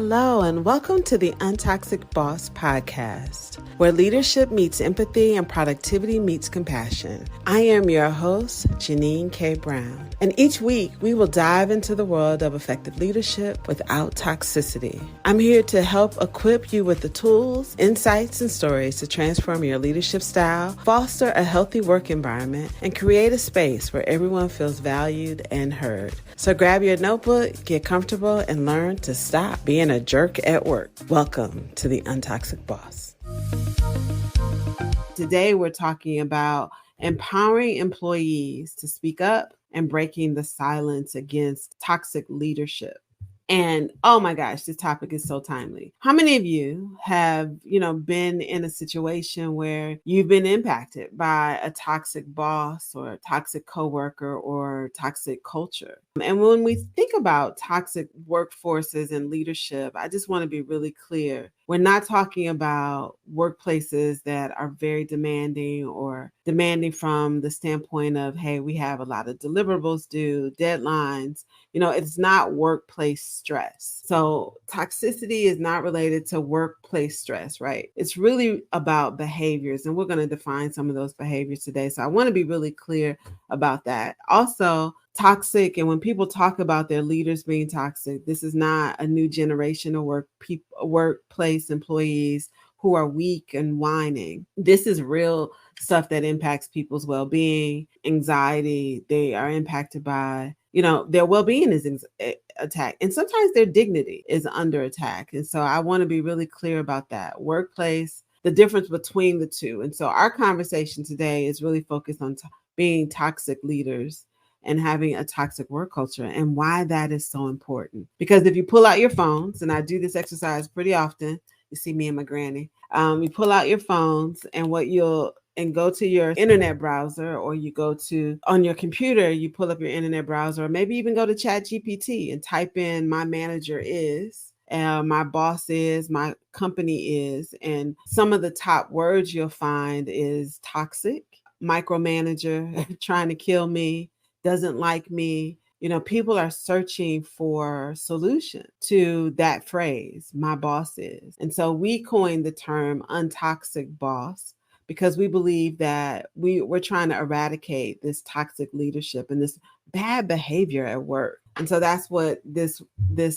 Hello, and welcome to the Untoxic Boss Podcast, where leadership meets empathy and productivity meets compassion. I am your host, Jennine K. Brown, and each week we will dive into the world of effective leadership without toxicity. I'm here to help equip you with the tools, insights, and stories to transform your leadership style, foster a healthy work environment, and create a space where everyone feels valued and heard. So grab your notebook, get comfortable, and learn to stop being a jerk at work. Welcome to the Untoxic Boss. Today we're talking about empowering employees to speak up and breaking the silence against toxic leadership. And oh my gosh, this topic is so timely. How many of you have, been in a situation where you've been impacted by a toxic boss or a toxic coworker or toxic culture? And when we think about toxic workforces and leadership, I just want to be really clear. We're not talking about workplaces that are very demanding or demanding from the standpoint of, hey, we have a lot of deliverables due, deadlines. It's not workplace stress. So toxicity is not related to workplace stress, right? It's really about behaviors, and we're going to define some of those behaviors today. So I want to be really clear about that. Also, toxic, and when people talk about their leaders being toxic, this is not a new generation of workplace employees who are weak and whining. This is real stuff that impacts people's well-being, anxiety. They are impacted by, their well-being is attacked. And sometimes their dignity is under attack. And so I want to be really clear about that. Workplace, the difference between the two. And so our conversation today is really focused on being toxic leaders and having a toxic work culture and why that is so important. Because if you pull out your phones, and I do this exercise pretty often, you see me and my granny, you pull out your phones and go to your internet browser, or you go to on your computer, you pull up your internet browser, or maybe even go to ChatGPT and type in my manager is, my boss is, my company is. And some of the top words you'll find is toxic, micromanager, trying to kill me, doesn't like me. People are searching for solution to that phrase, my boss is. And so we coined the term untoxic boss because we believe that we're trying to eradicate this toxic leadership and this bad behavior at work. And so that's what this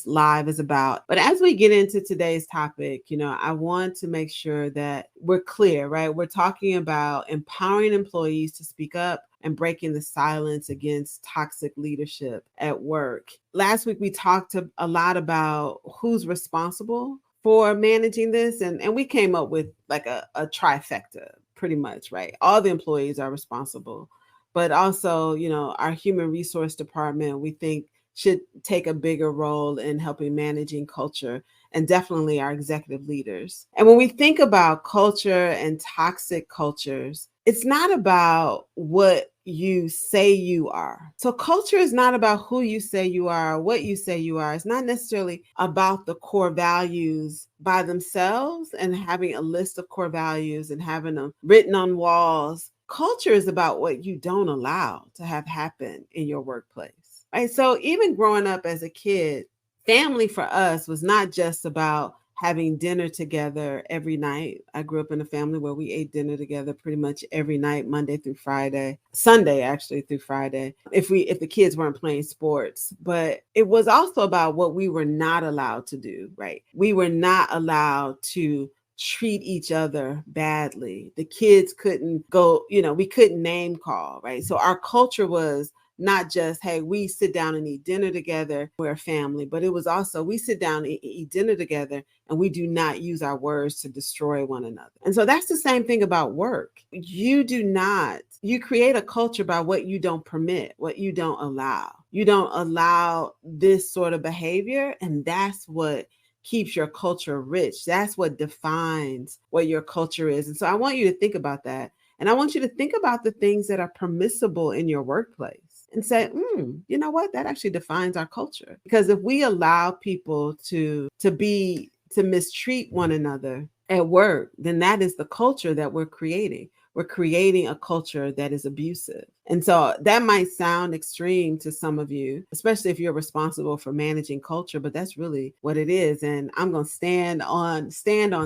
live is about. But as we get into today's topic, I want to make sure that we're clear, right? We're talking about empowering employees to speak up and breaking the silence against toxic leadership at work. Last week, we talked a lot about who's responsible for managing this. And we came up with like a trifecta, pretty much, right? All the employees are responsible. But also, our human resource department, we think, should take a bigger role in helping managing culture, and definitely our executive leaders. And when we think about culture and toxic cultures, it's not about what you say you are. So culture is not about who you say you are or what you say you are. It's not necessarily about the core values by themselves and having a list of core values and having them written on walls. Culture is about what you don't allow to have happen in your workplace. Right? So even growing up as a kid, family for us was not just about having dinner together every night. I grew up in a family where we ate dinner together pretty much every night, Monday through Friday, Sunday actually through Friday, if the kids weren't playing sports. But it was also about what we were not allowed to do, right? We were not allowed to treat each other badly. The kids couldn't go, we couldn't name call, right? So our culture was not just, hey, we sit down and eat dinner together, we're a family, but it was also, we sit down and eat dinner together and we do not use our words to destroy one another. And so that's the same thing about work. You create a culture by what you don't permit, what you don't allow. You don't allow this sort of behavior, and that's what keeps your culture rich. That's what defines what your culture is. And so I want you to think about that. And I want you to think about the things that are permissible in your workplace and say, you know what? That actually defines our culture. Because if we allow people to mistreat one another at work, then that is the culture that we're creating. we're creating a culture that is abusive. And so that might sound extreme to some of you, especially if you're responsible for managing culture, but that's really what it is. And I'm going to stand on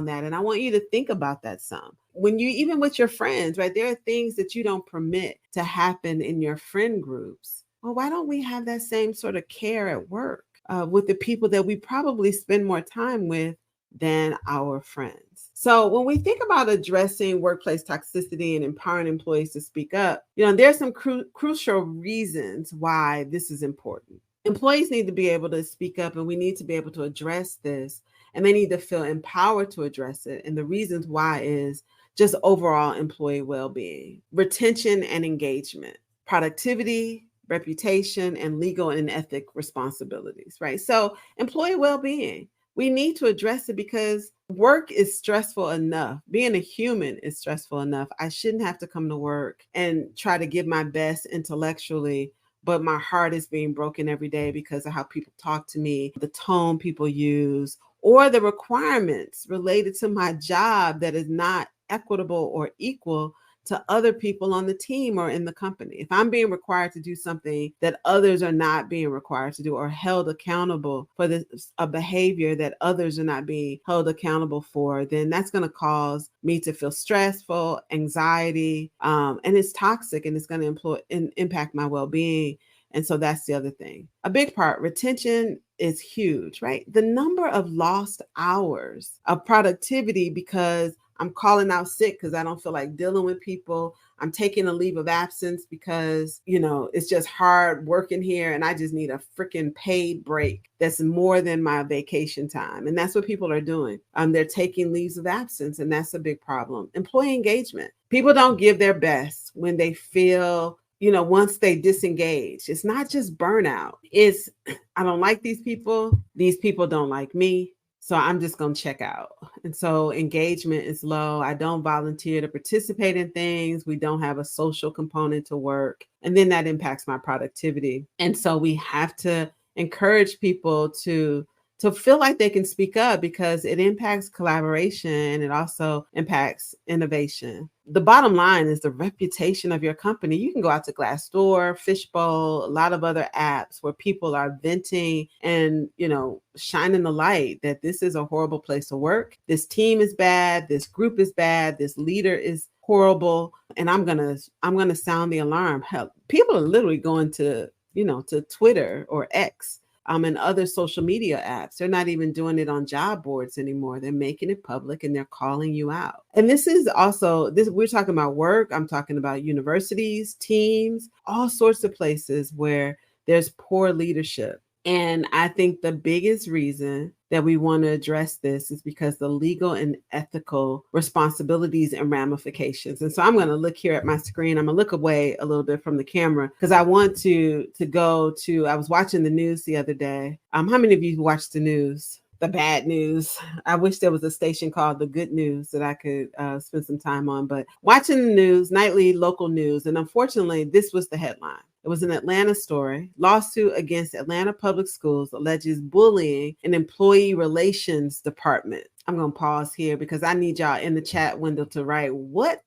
that. And I want you to think about that some. When you, even with your friends, right, there are things that you don't permit to happen in your friend groups. Well, why don't we have that same sort of care at work with the people that we probably spend more time with than our friends? So when we think about addressing workplace toxicity and empowering employees to speak up, there's some crucial reasons why this is important. Employees need to be able to speak up, and we need to be able to address this, and they need to feel empowered to address it. And the reasons why is just overall employee well-being, retention and engagement, productivity, reputation, and legal and ethic responsibilities, right? So employee well-being, we need to address it because work is stressful enough. Being a human is stressful enough. I shouldn't have to come to work and try to give my best intellectually, but my heart is being broken every day because of how people talk to me, the tone people use, or the requirements related to my job that is not equitable or equal to other people on the team or in the company. If I'm being required to do something that others are not being required to do, or held accountable for a behavior that others are not being held accountable for, then that's going to cause me to feel stressful, anxiety, and it's toxic, and it's going to impact my well-being. And so that's the other thing. A big part, retention is huge, right? The number of lost hours of productivity because I'm calling out sick because I don't feel like dealing with people. I'm taking a leave of absence because, it's just hard working here and I just need a freaking paid break that's more than my vacation time. And that's what people are doing. They're taking leaves of absence, and that's a big problem. Employee engagement. People don't give their best when they feel, once they disengage. It's not just burnout. It's, I don't like these people. These people don't like me. So I'm just going to check out. And so engagement is low. I don't volunteer to participate in things. We don't have a social component to work. And then that impacts my productivity. And so we have to encourage people to feel like they can speak up because it impacts collaboration and it also impacts innovation. The bottom line is the reputation of your company. You can go out to Glassdoor, Fishbowl, a lot of other apps where people are venting and, shining the light that this is a horrible place to work. This team is bad. This group is bad. This leader is horrible. And I'm going to sound the alarm. Hell, people are literally going to Twitter or X. And other social media apps. They're not even doing it on job boards anymore. They're making it public and they're calling you out. And this is also, we're talking about work. I'm talking about universities, teams, all sorts of places where there's poor leadership. And I think the biggest reason that we want to address this is because the legal and ethical responsibilities and ramifications. And so I'm going to look here at my screen. I'm going to look away a little bit from the camera because I want to go to, I was watching the news the other day. How many of you watch the news? The bad news. I wish there was a station called The Good News that I could spend some time on, but watching the news, nightly local news. And unfortunately, this was the headline. It was an Atlanta story. Lawsuit against Atlanta Public Schools alleges bullying in employee relations department. I'm going to pause here because I need y'all in the chat window to write, what?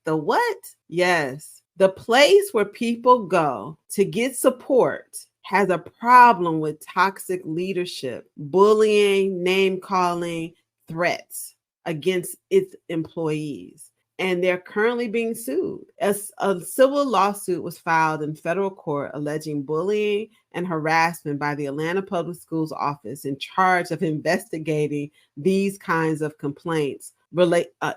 Yes. The place where people go to get support has a problem with toxic leadership, bullying, name calling, threats against its employees. And they're currently being sued. As a civil lawsuit was filed in federal court alleging bullying and harassment by the Atlanta Public Schools office in charge of investigating these kinds of complaints,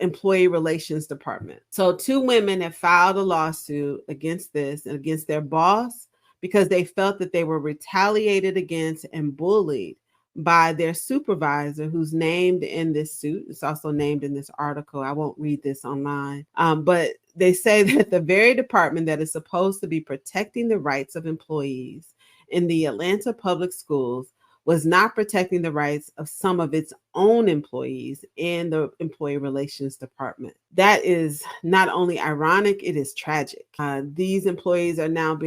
employee relations department. So 2 women have filed a lawsuit against this and against their boss because they felt that they were retaliated against and bullied by their supervisor, who's named in this suit. It's also named in this article. I won't read this online. But they say that the very department that is supposed to be protecting the rights of employees in the Atlanta Public Schools was not protecting the rights of some of its own employees in the employee relations department. That is not only ironic, it is tragic. These employees are now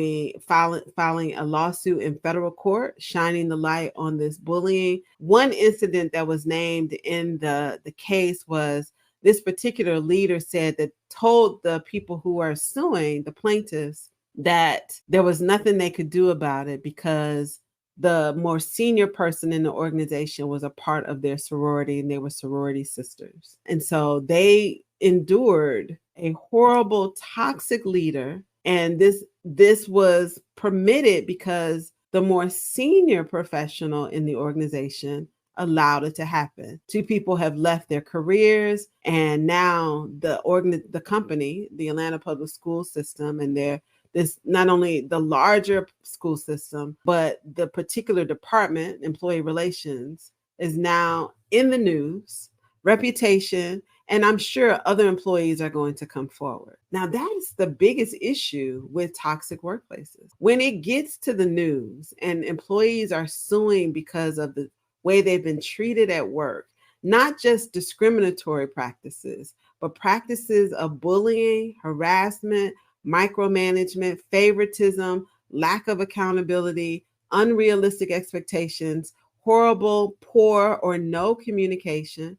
filing a lawsuit in federal court, shining the light on this bullying. One incident that was named in the case was this particular leader said that told the people who are suing, the plaintiffs, that there was nothing they could do about it because the more senior person in the organization was a part of their sorority and they were sorority sisters. And so they endured a horrible, toxic leader. And this was permitted because the more senior professional in the organization allowed it to happen. Two people have left their careers, and now the company, the Atlanta Public School System, and this not only the larger school system, but the particular department, employee relations, is now in the news, reputation, and I'm sure other employees are going to come forward. Now, that is the biggest issue with toxic workplaces. When it gets to the news and employees are suing because of the way they've been treated at work, not just discriminatory practices, but practices of bullying, harassment, micromanagement, favoritism, lack of accountability, unrealistic expectations, horrible, poor, or no communication,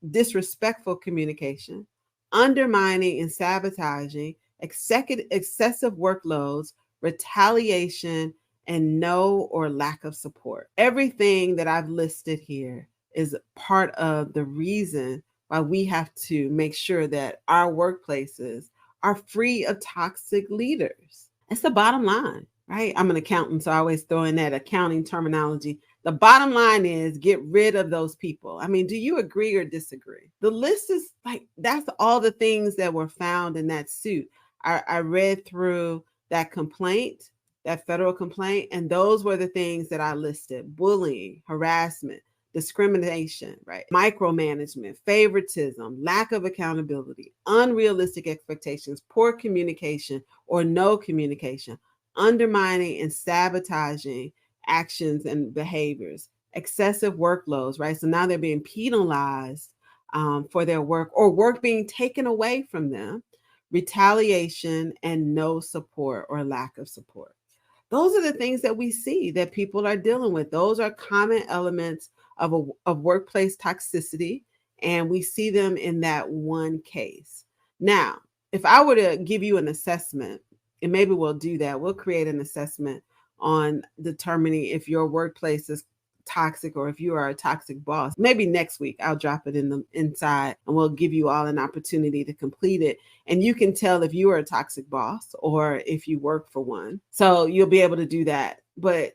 disrespectful communication, undermining and sabotaging, excessive workloads, retaliation, and no or lack of support. Everything that I've listed here is part of the reason why we have to make sure that our workplaces are free of toxic leaders. It's the bottom line, right? I'm an accountant, so I always throw in that accounting terminology. The bottom line is get rid of those people. I mean, do you agree or disagree? The list is like, that's all the things that were found in that suit. I read through that complaint, that federal complaint, and those were the things that I listed: bullying, harassment, discrimination, right? Micromanagement, favoritism, lack of accountability, unrealistic expectations, poor communication or no communication, undermining and sabotaging actions and behaviors, excessive workloads, right? So now they're being penalized for their work or work being taken away from them, retaliation, and no support or lack of support. Those are the things that we see that people are dealing with. Those are common elements of workplace toxicity, and we see them in that one case. Now, if I were to give you an assessment, and maybe we'll do that, we'll create an assessment on determining if your workplace is toxic or if you are a toxic boss. Maybe next week I'll drop it in the inside and we'll give you all an opportunity to complete it. And you can tell if you are a toxic boss or if you work for one. So you'll be able to do that. But,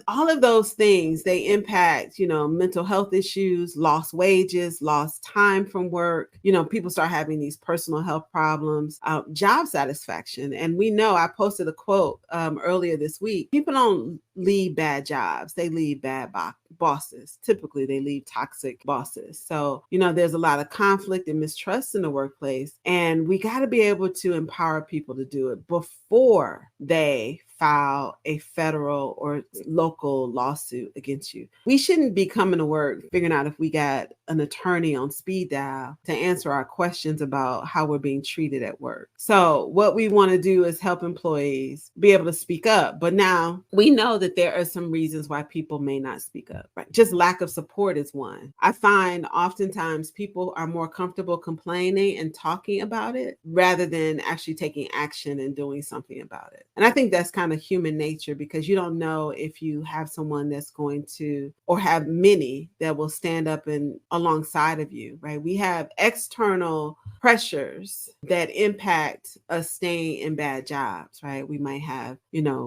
all of those things, they impact, mental health issues, lost wages, lost time from work. People start having these personal health problems, job satisfaction. And we know, I posted a quote earlier this week: people don't leave bad jobs. They leave bad bosses. Typically, they leave toxic bosses. So, there's a lot of conflict and mistrust in the workplace. And we got to be able to empower people to do it before they file a federal or local lawsuit against you. We shouldn't be coming to work figuring out if we got an attorney on speed dial to answer our questions about how we're being treated at work. So what we want to do is help employees be able to speak up. But now we know that there are some reasons why people may not speak up, right? Just lack of support is one. I find oftentimes people are more comfortable complaining and talking about it rather than actually taking action and doing something about it. And I think that's kind of human nature, because you don't know if you have someone that's going to, or have many that will stand up and alongside of you, right? We have external pressures that impact us staying in bad jobs, right? We might have,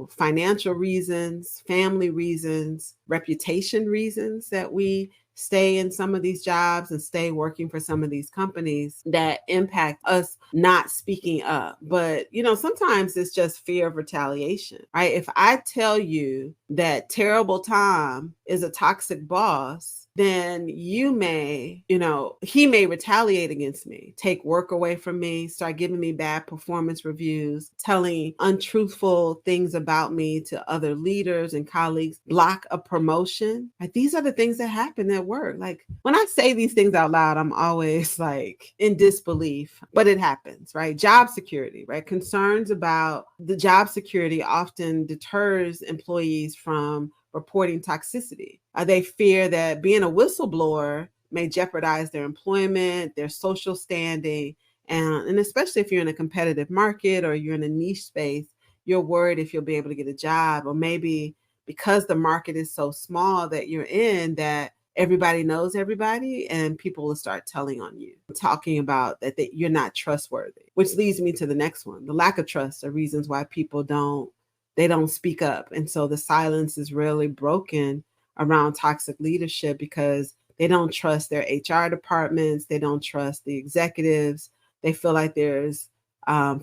financial reasons, family reasons, reputation reasons that we stay in some of these jobs and stay working for some of these companies that impact us not speaking up. But, sometimes it's just fear of retaliation, right? If I tell you that Terrible Tom is a toxic boss, then he may retaliate against me, take work away from me, start giving me bad performance reviews, telling untruthful things about me to other leaders and colleagues, block a promotion. Like, these are the things that happen at work. Like, when I say these things out loud, I'm always like in disbelief, but it happens, right? Job security, right? Concerns about the job security often deters employees from reporting toxicity. They fear that being a whistleblower may jeopardize their employment, their social standing. And especially if you're in a competitive market or you're in a niche space, you're worried if you'll be able to get a job, or maybe because the market is so small that you're in, that everybody knows everybody and people will start telling on you, talking about that you're not trustworthy, which leads me to the next one. The lack of trust are reasons why people don't speak up. And so the silence is really broken around toxic leadership because they don't trust their HR departments. They don't trust the executives. They feel like there's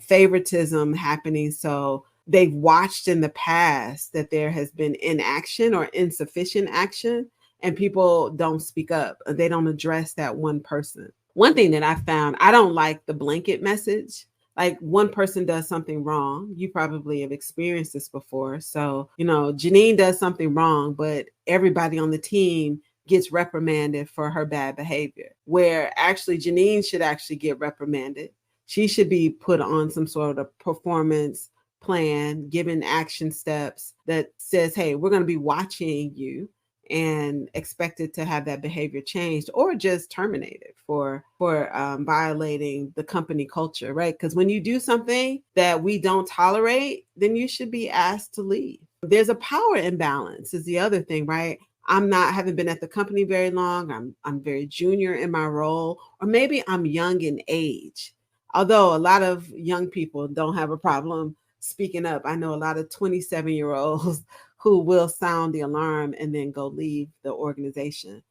favoritism happening. So they've watched in the past that there has been inaction or insufficient action, and people don't speak up. They don't address that one person. One thing that I found, I don't like the blanket message. Like one person does something wrong. You probably have experienced this before. So, Jennine does something wrong, but everybody on the team gets reprimanded for her bad behavior, where actually Jennine should actually get reprimanded. She should be put on some sort of performance plan, given action steps that says, hey, we're going to be watching you, and expected to have that behavior changed, or just terminated for violating the company culture, right? Because when you do something that we don't tolerate, then you should be asked to leave. There's a power imbalance is the other thing, right? Haven't been at the company very long. I'm very junior in my role, or maybe I'm young in age. Although a lot of young people don't have a problem speaking up. I know a lot of 27-year-olds who will sound the alarm and then go leave the organization.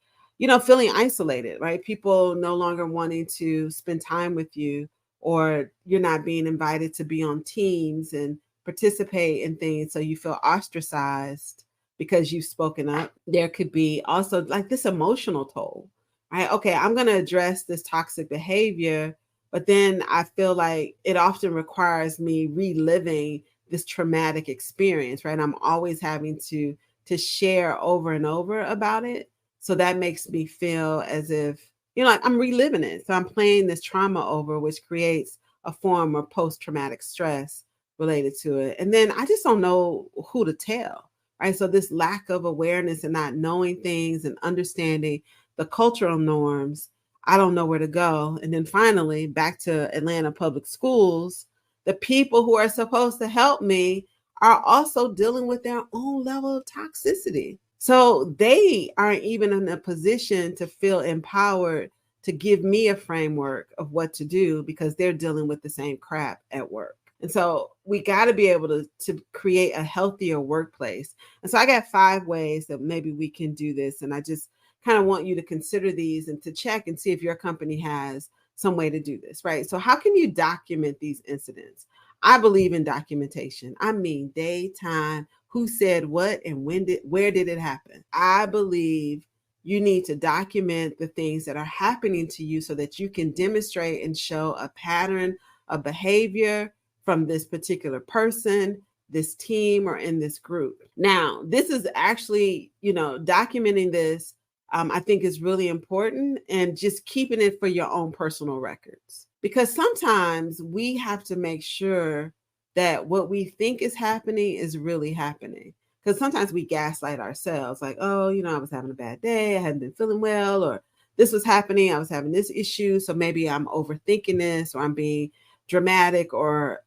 Feeling isolated, right? People no longer wanting to spend time with you, or you're not being invited to be on teams and participate in things. So you feel ostracized because you've spoken up. There could be also like this emotional toll, right? Okay, I'm going to address this toxic behavior, but then I feel like it often requires me reliving this traumatic experience, right? I'm always having to share over and over about it. So that makes me feel as if, like I'm reliving it. So I'm playing this trauma over, which creates a form of post-traumatic stress related to it. And then I just don't know who to tell, right? So this lack of awareness and not knowing things and understanding the cultural norms, I don't know where to go. And then finally, back to Atlanta public schools, the people who are supposed to help me are also dealing with their own level of toxicity. So they aren't even in a position to feel empowered to give me a framework of what to do because they're dealing with the same crap at work. And so we got to be able to create a healthier workplace. And so I got 5 ways that maybe we can do this. And I just kind of want you to consider these and to check and see if your company has some way to do this, right? So how can you document these incidents? I believe in documentation. I mean, day, time, who said what, and where did it happen? I believe you need to document the things that are happening to you so that you can demonstrate and show a pattern of behavior from this particular person, this team, or in this group. Now, this is actually, documenting this, I think is really important, and just keeping it for your own personal records. Because sometimes we have to make sure that what we think is happening is really happening. Because sometimes we gaslight ourselves, like, oh, I was having a bad day, I hadn't been feeling well, or this was happening, I was having this issue, so maybe I'm overthinking this, or I'm being dramatic or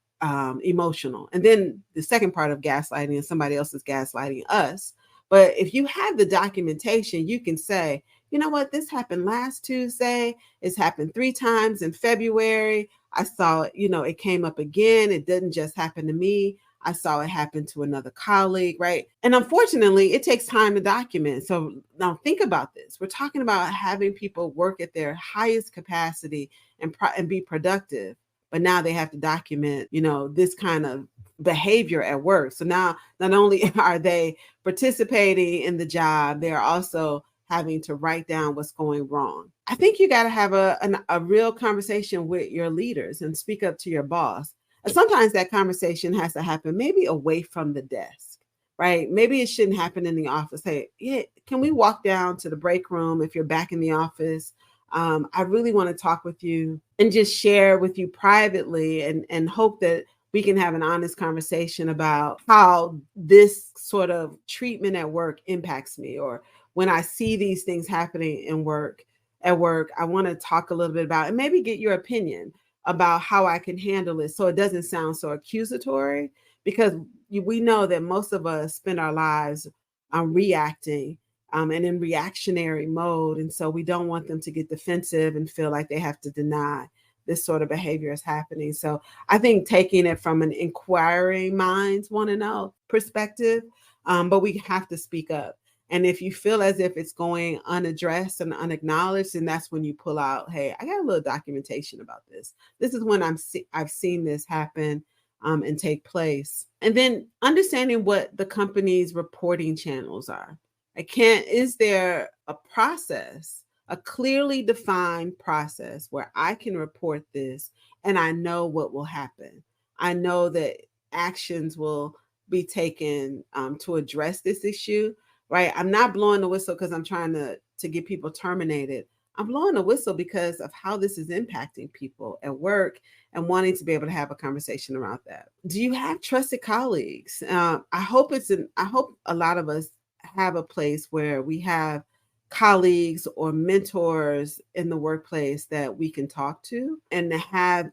emotional. And then the second part of gaslighting is somebody else is gaslighting us. But if you have the documentation, you can say, you know what, this happened last Tuesday. It's happened 3 times in February. I saw it, it came up again. It didn't just happen to me. I saw it happen to another colleague, right? And unfortunately, it takes time to document. So now think about this. We're talking about having people work at their highest capacity and be productive. But now they have to document, this kind of behavior at work. So now not only are they participating in the job, they're also having to write down what's going wrong. I think you got to have a real conversation with your leaders and speak up to your boss. And sometimes that conversation has to happen maybe away from the desk, right? Maybe it shouldn't happen in the office. Hey, yeah, can we walk down to the break room if you're back in the office? I really want to talk with you and just share with you privately, and hope that we can have an honest conversation about how this sort of treatment at work impacts me, or when I see these things happening in work, at work, I want to talk a little bit about and maybe get your opinion about how I can handle it so it doesn't sound so accusatory, because we know that most of us spend our lives reacting and in reactionary mode. And so we don't want them to get defensive and feel like they have to deny this sort of behavior is happening. So I think taking it from an inquiring minds want to know perspective, but we have to speak up. And if you feel as if it's going unaddressed and unacknowledged, then that's when you pull out, hey, I got a little documentation about this. This is when I've seen this happen and take place. And then understanding what the company's reporting channels are. Is there a process, a clearly defined process where I can report this and I know what will happen? I know that actions will be taken to address this issue, right? I'm not blowing the whistle because I'm trying to get people terminated. I'm blowing the whistle because of how this is impacting people at work and wanting to be able to have a conversation around that. Do you have trusted colleagues? I hope a lot of us have a place where we have colleagues or mentors in the workplace that we can talk to and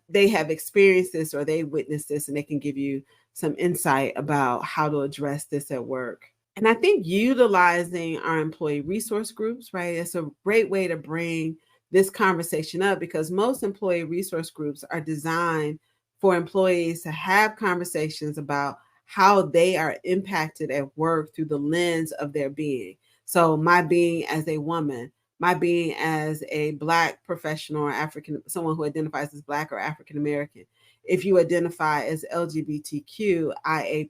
they have experienced this or they witnessed this and they can give you some insight about how to address this at work. And I think utilizing our employee resource groups, right? It's a great way to bring this conversation up because most employee resource groups are designed for employees to have conversations about how they are impacted at work through the lens of their being. So my being as a woman, my being as a Black professional or someone who identifies as Black or African American. If you identify as LGBTQIA+,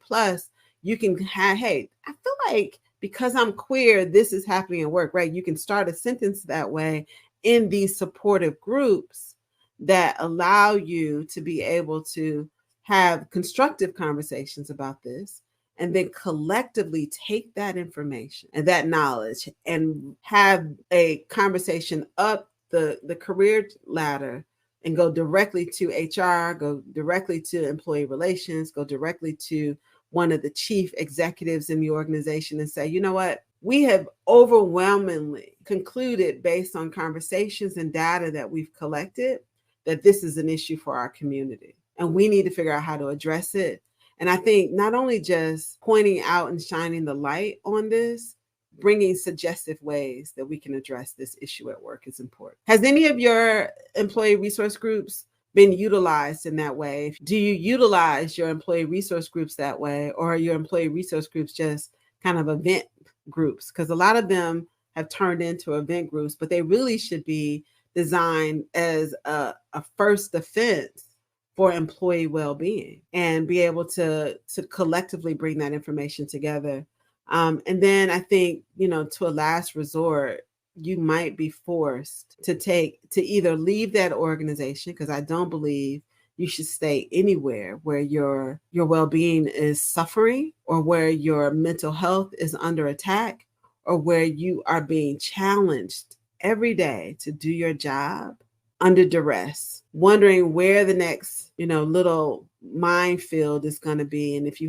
you can have, hey, I feel like because I'm queer, this is happening at work, right? You can start a sentence that way in these supportive groups that allow you to be able to have constructive conversations about this and then collectively take that information and that knowledge and have a conversation up the career ladder and go directly to HR, go directly to employee relations, go directly to one of the chief executives in the organization and say, you know what, we have overwhelmingly concluded based on conversations and data that we've collected that this is an issue for our community and we need to figure out how to address it. And I think not only just pointing out and shining the light on this, bringing suggestive ways that we can address this issue at work is important. Has any of your employee resource groups been utilized in that way? Do you utilize your employee resource groups that way, or are your employee resource groups just kind of event groups? Because a lot of them have turned into event groups, but they really should be designed as a first defense for employee well-being and be able to collectively bring that information together. And then I think, to a last resort, you might be forced to either leave that organization, because I don't believe you should stay anywhere where your well-being is suffering or where your mental health is under attack or where you are being challenged every day to do your job under duress, wondering where the next, little minefield is going to be. And if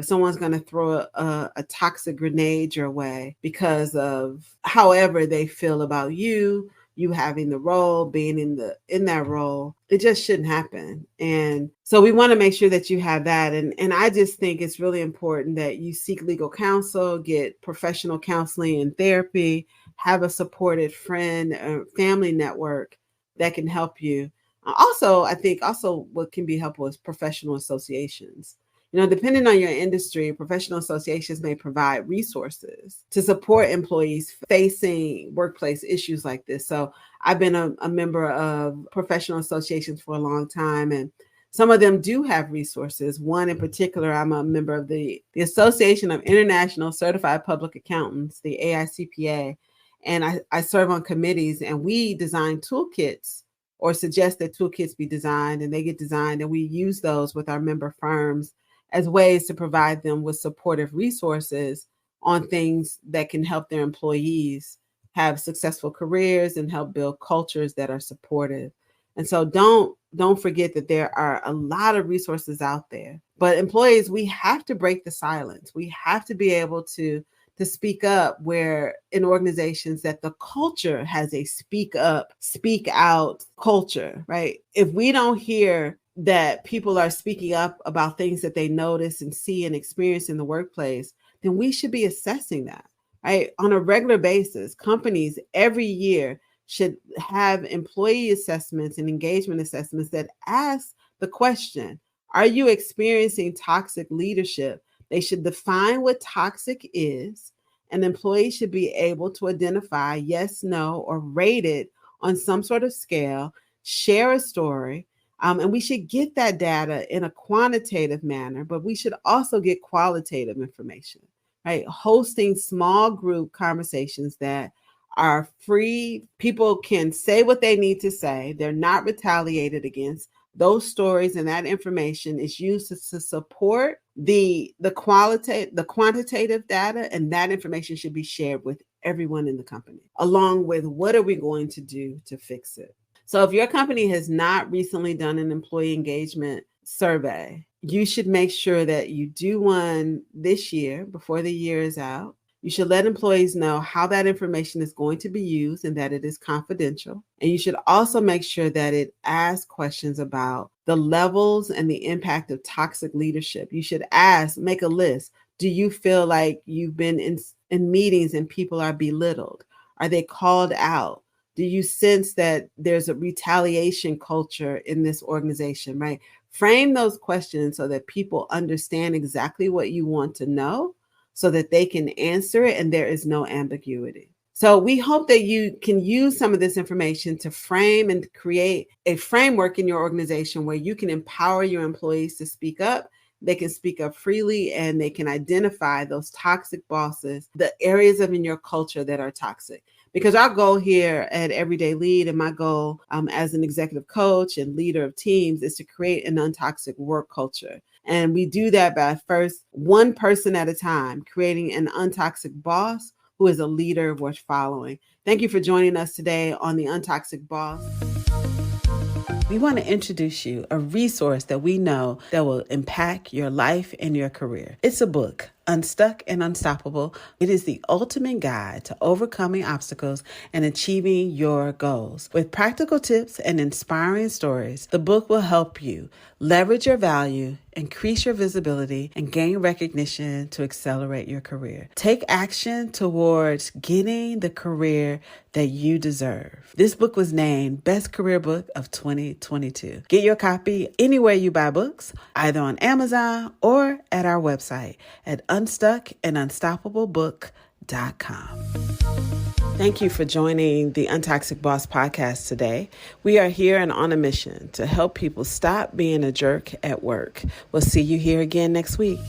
someone's going to throw a toxic grenade your way because of however they feel about you having the role, being in that role, it just shouldn't happen. And so we want to make sure that you have that. And I just think it's really important that you seek legal counsel, get professional counseling and therapy, have a supported friend or family network that can help you. I think what can be helpful is professional associations. Depending on your industry, professional associations may provide resources to support employees facing workplace issues like this. So I've been a member of professional associations for a long time, and some of them do have resources. One in particular, I'm a member of the Association of International Certified Public Accountants, the AICPA, and I serve on committees, and we design toolkits or suggest that toolkits be designed, and they get designed, and we use those with our member firms as ways to provide them with supportive resources on things that can help their employees have successful careers and help build cultures that are supportive. And so don't forget that there are a lot of resources out there. But employees, we have to break the silence. We have to be able to to speak up, where in organizations that the culture has a speak up, speak out culture, right? If we don't hear that people are speaking up about things that they notice and see and experience in the workplace, then we should be assessing that, right? On a regular basis, companies every year should have employee assessments and engagement assessments that ask the question, are you experiencing toxic leadership? They should define what toxic is, and employees should be able to identify yes, no, or rate it on some sort of scale, share a story, and we should get that data in a quantitative manner, but we should also get qualitative information, right? Hosting small group conversations that are free. People can say what they need to say. They're not retaliated against. Those stories and that information is used to support the quantitative data, and that information should be shared with everyone in the company, along with what are we going to do to fix it. So if your company has not recently done an employee engagement survey, you should make sure that you do one this year before the year is out. You should let employees know how that information is going to be used and that it is confidential. And you should also make sure that it asks questions about the levels and the impact of toxic leadership. You should make a list. Do you feel like you've been in meetings and people are belittled? Are they called out? Do you sense that there's a retaliation culture in this organization, right? Frame those questions so that people understand exactly what you want to know, so that they can answer it and there is no ambiguity. So we hope that you can use some of this information to frame and create a framework in your organization where you can empower your employees to speak up. They can speak up freely, and they can identify those toxic bosses, the areas in your culture that are toxic. Because our goal here at Everyday Lead, and my goal as an executive coach and leader of teams, is to create an untoxic work culture. And we do that by first, one person at a time, creating an untoxic boss who is a leader worth following. Thank you for joining us today on the Untoxic Boss. We want to introduce you a resource that we know that will impact your life and your career. It's a book, Unstuck and Unstoppable. It is the ultimate guide to overcoming obstacles and achieving your goals. With practical tips and inspiring stories, the book will help you leverage your value, increase your visibility, and gain recognition to accelerate your career. Take action towards getting the career that you deserve. This book was named Best Career Book of 2022. Get your copy anywhere you buy books, either on Amazon or at our website at unstuckandunstoppablebook.com. Thank you for joining the Untoxic Boss Podcast today. We are here and on a mission to help people stop being a jerk at work. We'll see you here again next week.